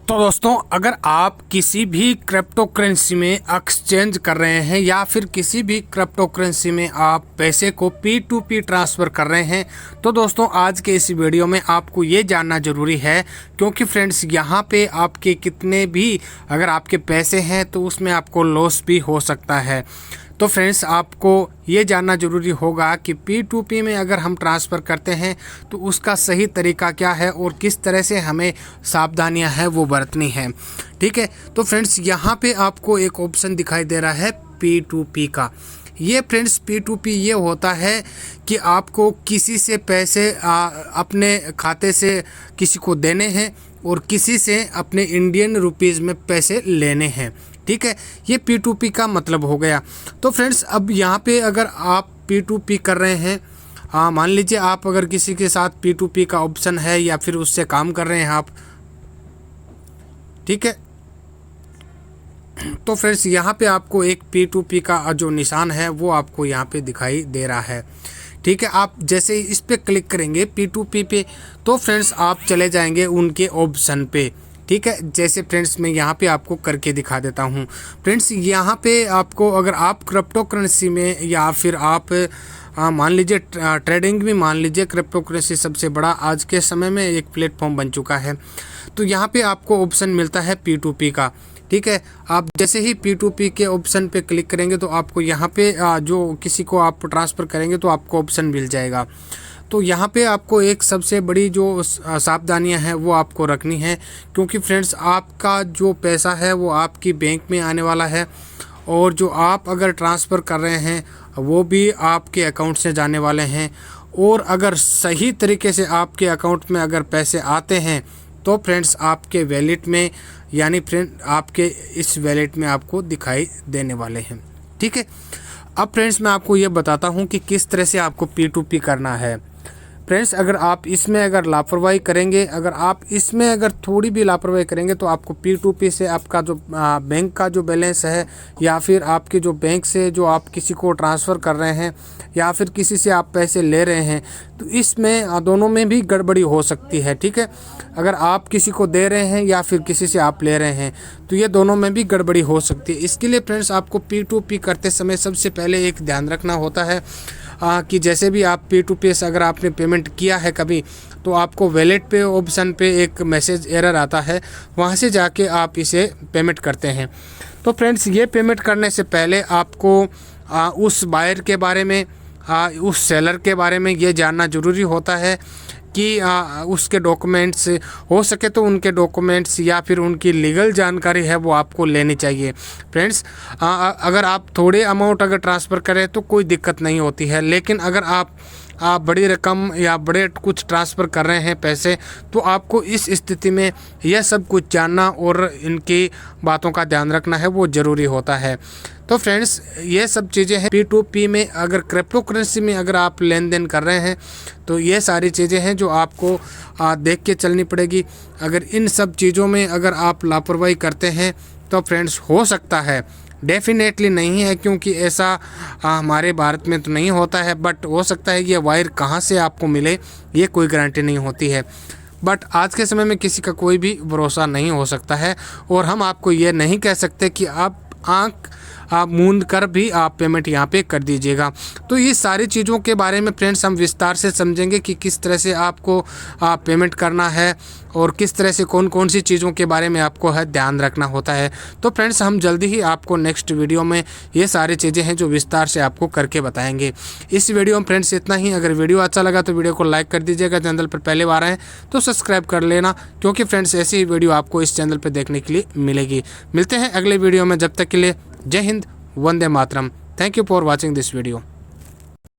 तो दोस्तों, अगर आप किसी भी क्रिप्टो करेंसी में एक्सचेंज कर रहे हैं या फिर किसी भी क्रिप्टो करेंसी में आप पैसे को P2P ट्रांसफ़र कर रहे हैं, तो दोस्तों आज के इस वीडियो में आपको ये जानना ज़रूरी है, क्योंकि फ्रेंड्स यहाँ पे आपके कितने भी अगर आपके पैसे हैं तो उसमें आपको लॉस भी हो सकता है। तो फ्रेंड्स आपको ये जानना ज़रूरी होगा कि P2P में अगर हम ट्रांसफ़र करते हैं तो उसका सही तरीका क्या है और किस तरह से हमें सावधानियां हैं वो बरतनी है। ठीक है, तो फ्रेंड्स यहाँ पे आपको एक ऑप्शन दिखाई दे रहा है P2P का। ये फ्रेंड्स P2P ये होता है कि आपको किसी से पैसे अपने खाते से किसी को देने हैं और किसी से अपने इंडियन रुपीज़ में पैसे लेने हैं। ठीक है, ये P2P का मतलब हो गया। तो फ्रेंड्स अब यहाँ पे अगर आप P2P कर रहे हैं, मान लीजिए आप अगर किसी के साथ P2P का ऑप्शन है या फिर उससे काम कर रहे हैं आप, ठीक है, तो फ्रेंड्स यहाँ पे आपको एक P2P का जो निशान है वो आपको यहाँ पे दिखाई दे रहा है। ठीक है, आप जैसे ही इस पर क्लिक करेंगे P2P पे, तो फ्रेंड्स आप चले जाएंगे उनके ऑप्शन पे। ठीक है, जैसे फ्रेंड्स मैं यहाँ पे आपको करके दिखा देता हूँ। फ्रेंड्स यहाँ पे आपको अगर आप क्रिप्टो करेंसी में या फिर आप मान लीजिए ट्रेडिंग में, मान लीजिए क्रिप्टो करेंसी सबसे बड़ा आज के समय में एक प्लेटफॉर्म बन चुका है, तो यहाँ पे आपको ऑप्शन मिलता है P2P का। ठीक है, आप जैसे ही P2P के ऑप्शन पे क्लिक करेंगे तो आपको यहाँ पे जो किसी को आप ट्रांसफ़र करेंगे तो आपको ऑप्शन मिल जाएगा। तो यहाँ पे आपको एक सबसे बड़ी जो सावधानियाँ हैं वो आपको रखनी है, क्योंकि फ्रेंड्स आपका जो पैसा है वो आपकी बैंक में आने वाला है और जो आप अगर ट्रांसफ़र कर रहे हैं वो भी आपके अकाउंट से जाने वाले हैं। और अगर सही तरीके से आपके अकाउंट में अगर पैसे आते हैं तो फ्रेंड्स आपके वैलेट में, यानी फ्रेंड आपके इस वैलेट में आपको दिखाई देने वाले हैं। ठीक है, अब फ्रेंड्स मैं आपको ये बताता हूँ कि किस तरह से आपको P2P करना है। फ्रेंड्स अगर आप इसमें अगर लापरवाही करेंगे, अगर आप इसमें अगर थोड़ी भी लापरवाही करेंगे तो आपको P2P से आपका जो बैंक का जो बैलेंस है या फिर आपके जो बैंक से जो आप किसी को ट्रांसफ़र कर रहे हैं या फिर किसी से आप पैसे ले रहे हैं, तो इसमें दोनों में भी गड़बड़ी हो सकती है। ठीक है, अगर आप किसी को दे रहे हैं या फिर किसी से आप ले रहे हैं तो ये दोनों में भी गड़बड़ी हो सकती है। इसके लिए फ्रेंड्स आपको P2P करते समय सबसे पहले एक ध्यान रखना होता है कि जैसे भी आप P2P से अगर आपने पेमेंट किया है कभी, तो आपको वैलेट पे ऑप्शन पे एक मैसेज एरर आता है, वहाँ से जाके आप इसे पेमेंट करते हैं। तो फ्रेंड्स ये पेमेंट करने से पहले आपको उस बायर के बारे में, उस सेलर के बारे में ये जानना ज़रूरी होता है कि उसके डॉक्यूमेंट्स हो सके तो उनके डॉक्यूमेंट्स या फिर उनकी लीगल जानकारी है वो आपको लेनी चाहिए। फ्रेंड्स अगर आप थोड़े अमाउंट अगर ट्रांसफ़र करें तो कोई दिक्कत नहीं होती है, लेकिन अगर आप बड़ी रकम या बड़े कुछ ट्रांसफ़र कर रहे हैं पैसे, तो आपको इस स्थिति में यह सब कुछ जानना और इनकी बातों का ध्यान रखना है वो ज़रूरी होता है। तो फ्रेंड्स ये सब चीज़ें हैं P2P में, अगर क्रिप्टो करेंसी में अगर आप लेन देन कर रहे हैं तो ये सारी चीज़ें हैं जो आपको देख के चलनी पड़ेगी। अगर इन सब चीज़ों में अगर आप लापरवाही करते हैं तो फ्रेंड्स हो सकता है, डेफिनेटली नहीं है क्योंकि ऐसा हमारे भारत में तो नहीं होता है, बट हो सकता है ये वायर कहाँ से आपको मिले ये कोई गारंटी नहीं होती है। बट आज के समय में किसी का कोई भी भरोसा नहीं हो सकता है और हम आपको ये नहीं कह सकते कि आप आँख मूंद कर भी आप पेमेंट यहाँ पे कर दीजिएगा। तो ये सारी चीज़ों के बारे में फ्रेंड्स हम विस्तार से समझेंगे कि किस तरह से आपको पेमेंट करना है और किस तरह से कौन कौन सी चीज़ों के बारे में आपको है ध्यान रखना होता है। तो फ्रेंड्स हम जल्दी ही आपको नेक्स्ट वीडियो में ये सारी चीज़ें हैं जो विस्तार से आपको करके बताएंगे। इस वीडियो में फ्रेंड्स इतना ही। अगर वीडियो अच्छा लगा तो वीडियो को लाइक कर दीजिएगा, चैनल पर पहले बार आए तो सब्सक्राइब कर लेना, क्योंकि फ्रेंड्स ऐसी ही वीडियो आपको इस चैनल पर देखने के लिए मिलेगी। मिलते हैं अगले वीडियो में, जब तक के लिए जय हिंद, वंदे मातरम। Thank you for watching this video.